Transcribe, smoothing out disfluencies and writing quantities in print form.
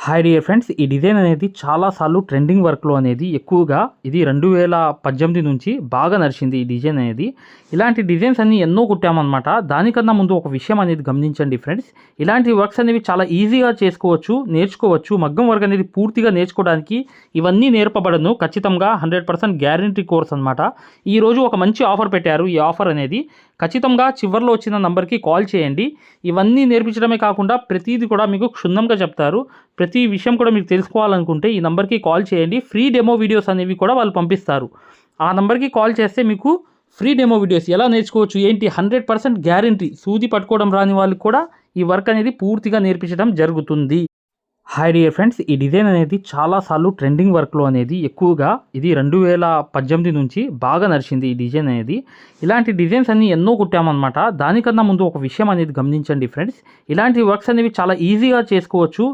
Hi dear friends, ఈ design అనేది చాలా సార్లు ట్రెండింగ్ వర్క్లో అనేది ఎక్కువగా ఇది 2018 నుంచి బాగా నడిచింది. ఈ డిజైన్ అనేది ఇలాంటి డిజైన్స్ అన్ని ఎన్నో కుట్టామన్నమాట. దానికన్నా ముందు ఒక విషయం అనేది గమనించండి ఫ్రెండ్స్, ఇలాంటి వర్క్స్ అనేవి చాలా ఈజీగా చేసుకోవచ్చు, నేర్చుకోవచ్చు. మగ్గం వర్క్ అనేది పూర్తిగా నేర్చుకోవడానికి ఇవన్నీ నేర్పబడను. ఖచ్చితంగా 100% గ్యారంటీ కోర్స్ అనమాట. ఈరోజు ఒక మంచి ఆఫర్ పెట్టారు. ఈ ఆఫర్ అనేది ఖచ్చితంగా చివరిలో వచ్చిన నంబర్కి కాల్ చేయండి. ఇవన్నీ నేర్పించడమే కాకుండా ప్రతిదీ కూడా మీకు క్షుణ్ణంగా చెప్తారు. ప్రతి విషయం కూడా మీరు తెలుసుకోవాలనుకుంటే ఈ నెంబర్కి కాల్ చేయండి. ఫ్రీ డెమో వీడియోస్ అనేవి కూడా వాళ్ళు పంపిస్తారు. ఆ నెంబర్కి కాల్ చేస్తే మీకు ఫ్రీ డెమో వీడియోస్ ఎలా నేర్చుకోవచ్చు ఏంటి 100% గ్యారంటీ. సూది పట్టుకోవడం రాని వాళ్ళకి కూడా ఈ వర్క్ అనేది పూర్తిగా నేర్పించడం జరుగుతుంది. హాయ్ డియర్ ఫ్రెండ్స్, ఈ డిజైన్ అనేది చాలా సార్లు ట్రెండింగ్ వర్క్లో అనేది ఎక్కువగా ఇది 2018 నుంచి బాగా నడిచింది. ఈ డిజైన్ అనేది ఇలాంటి డిజైన్స్ అన్ని ఎన్నో కుట్టామన్నమాట. దానికన్నా ముందు ఒక విషయం అనేది గమనించండి ఫ్రెండ్స్, ఇలాంటి వర్క్స్ అనేవి చాలా ఈజీగా చేసుకోవచ్చు.